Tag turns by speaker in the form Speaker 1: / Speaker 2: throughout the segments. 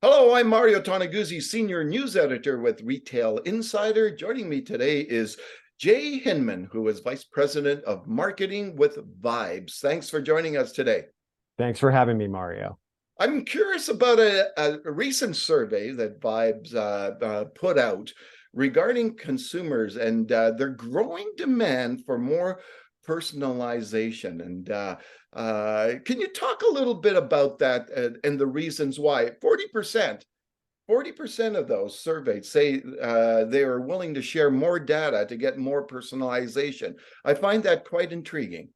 Speaker 1: Hello, I'm Mario Toneguzzi, Senior News Editor with Retail Insider. Joining me today is Jay Hinman, who is Vice President of Marketing with Vibes. Thanks for joining us today.
Speaker 2: Thanks for having me, Mario.
Speaker 1: I'm curious about a recent survey that Vibes put out regarding consumers and their growing demand for more personalization. And can you talk a little bit about that and the reasons why? 40% of those surveyed say they are willing to share more data to get more personalization. I find that quite intriguing.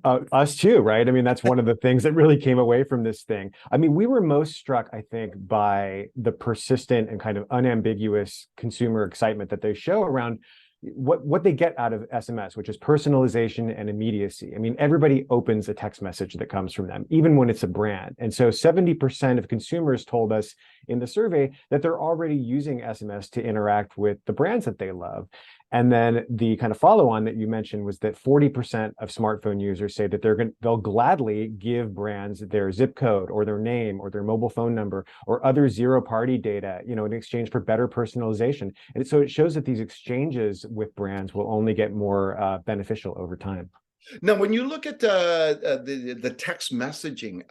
Speaker 2: Us too, right? I mean, that's one of the things that really came away from this thing. I mean, we were most struck, I think, by the persistent and kind of unambiguous consumer excitement that they show around what they get out of SMS, which is personalization and immediacy. I mean, everybody opens a text message that comes from them, even when it's a brand. And so 70% of consumers told us in the survey that they're already using SMS to interact with the brands that they love. And then the kind of follow-on that you mentioned was that 40% of smartphone users say that they'll gladly give brands their zip code or their name or their mobile phone number or other zero-party data, in exchange for better personalization. And so it shows that these exchanges with brands will only get more beneficial over time.
Speaker 1: Now, when you look at the text messaging,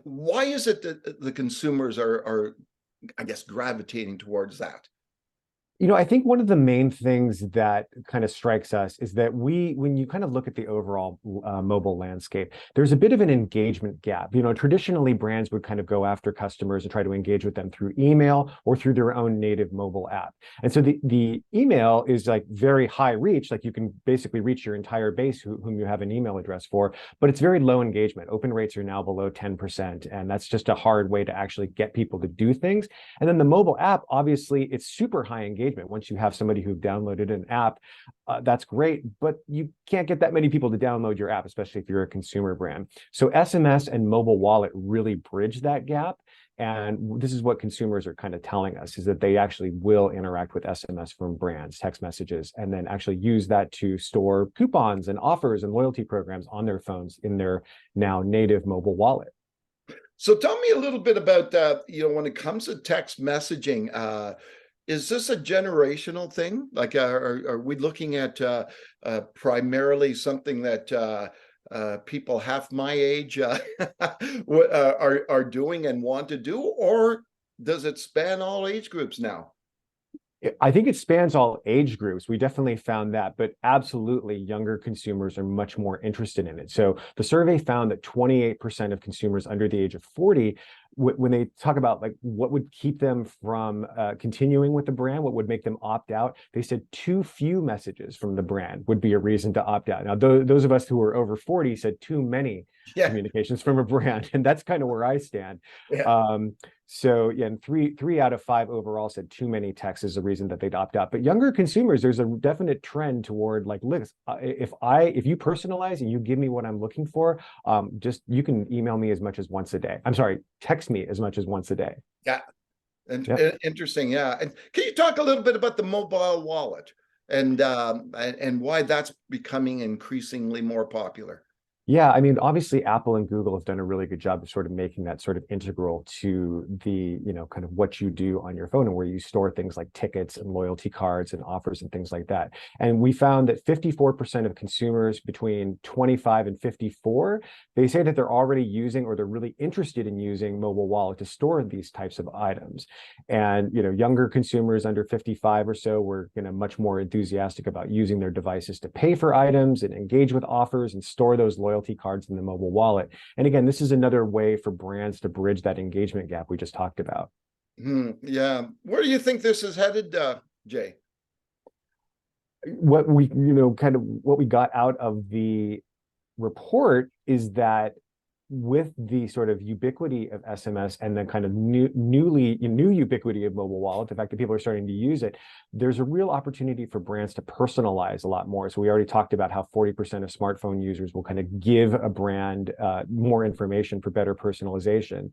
Speaker 1: why is it that the consumers are, I guess, gravitating towards that?
Speaker 2: I think one of the main things that kind of strikes us is that when you kind of look at the overall mobile landscape, there's a bit of an engagement gap. Traditionally, brands would kind of go after customers and try to engage with them through email or through their own native mobile app. And so the email is like very high reach, like you can basically reach your entire base whom you have an email address for, but it's very low engagement. Open rates are now below 10%, and that's just a hard way to actually get people to do things. And then the mobile app, obviously, it's super high engagement. Once you have somebody who downloaded an app, that's great, but you can't get that many people to download your app, especially if you're a consumer brand. So SMS and mobile wallet really bridge that gap. And this is what consumers are kind of telling us, is that they actually will interact with SMS from brands, text messages, and then actually use that to store coupons and offers and loyalty programs on their phones in their now native mobile wallet.
Speaker 1: So tell me a little bit about, when it comes to text messaging, is this a generational thing? Like, are we looking at primarily something that people half my age are doing and want to do, or does it span all age groups now?
Speaker 2: I think it spans all age groups. We definitely found that, but absolutely younger consumers are much more interested in it. So the survey found that 28% of consumers under the age of 40, when they talk about like what would keep them from continuing with the brand, what would make them opt out, they said too few messages from the brand would be a reason to opt out. Now, those of us who are over 40 said too many communications from a brand, and that's kind of where I stand.
Speaker 1: Yeah.
Speaker 2: So yeah, and three out of five overall said too many texts is a reason that they'd opt out. But younger consumers, there's a definite trend toward like, listen, if you personalize and you give me what I'm looking for, just you can email me as much as once a day. I'm sorry, text me as much as once a day.
Speaker 1: Yeah. And interesting. Yeah. And can you talk a little bit about the mobile wallet and why that's becoming increasingly more popular?
Speaker 2: Yeah, I mean, obviously Apple and Google have done a really good job of sort of making that sort of integral to the, kind of what you do on your phone and where you store things like tickets and loyalty cards and offers and things like that. And we found that 54% of consumers between 25 and 54, they say that they're already using or they're really interested in using mobile wallet to store these types of items. And, younger consumers under 55 or so were, much more enthusiastic about using their devices to pay for items and engage with offers and store those loyalty cards in the mobile wallet. And again, this is another way for brands to bridge that engagement gap we just talked about.
Speaker 1: Yeah. Where do you think this is headed, Jay?
Speaker 2: What we, kind of what we got out of the report is that with the sort of ubiquity of SMS and then kind of new ubiquity of mobile wallet, the fact that people are starting to use it, there's a real opportunity for brands to personalize a lot more. So we already talked about how 40% of smartphone users will kind of give a brand more information for better personalization.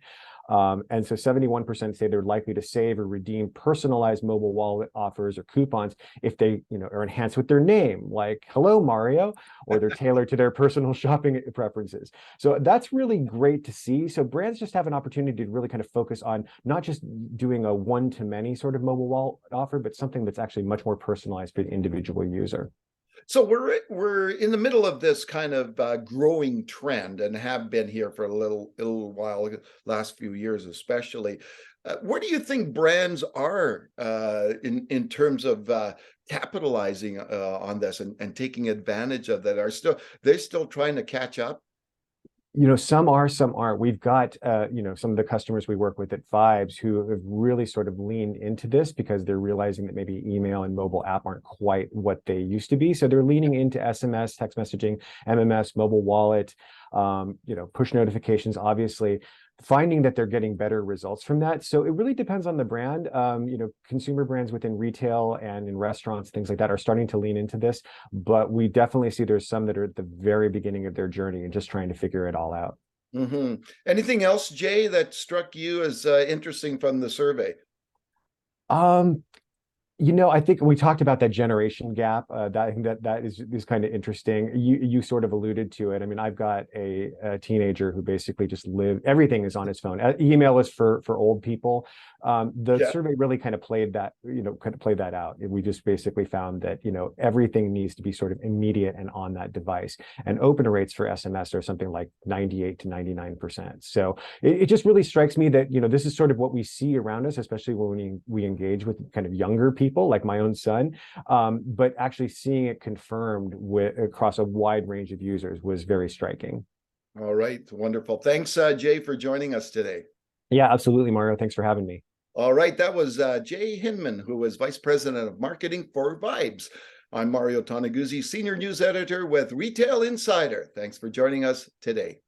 Speaker 2: And so 71% say they're likely to save or redeem personalized mobile wallet offers or coupons if they, are enhanced with their name, like "Hello, Mario," or they're tailored to their personal shopping preferences. So that's really great to see. So brands just have an opportunity to really kind of focus on not just doing a one-to-many sort of mobile wallet offer, but something that's actually much more personalized for the individual user.
Speaker 1: So we're in the middle of this kind of growing trend, and have been here for a little while, last few years especially. Where do you think brands are in terms of capitalizing on this and taking advantage of that? They're still trying to catch up?
Speaker 2: Some are, some aren't. We've got, some of the customers we work with at Vibes who have really sort of leaned into this because they're realizing that maybe email and mobile app aren't quite what they used to be. So they're leaning into SMS, text messaging, MMS, mobile wallet, push notifications, obviously, finding that they're getting better results from that. So it really depends on the brand. Consumer brands within retail and in restaurants, things like that, are starting to lean into this. But we definitely see there's some that are at the very beginning of their journey and just trying to figure it all out.
Speaker 1: Anything else, Jay, that struck you as interesting from the survey?
Speaker 2: Um, I think we talked about that generation gap. That is kind of interesting. You sort of alluded to it. I mean, I've got a teenager who basically just everything is on his phone. Email is for old people. The
Speaker 1: Yeah.
Speaker 2: survey really kind of played that out. We just basically found that, everything needs to be sort of immediate and on that device. And open rates for SMS are something like 98 to 99%. So it just really strikes me that, this is sort of what we see around us, especially when we engage with kind of younger people like my own son. But actually seeing it confirmed across a wide range of users was very striking.
Speaker 1: All right. Wonderful. Thanks, Jay, for joining us today.
Speaker 2: Yeah, absolutely, Mario. Thanks for having me.
Speaker 1: All right. That was Jay Hinman, who was Vice President of Marketing for Vibes. I'm Mario Toneguzzi, Senior News Editor with Retail Insider. Thanks for joining us today.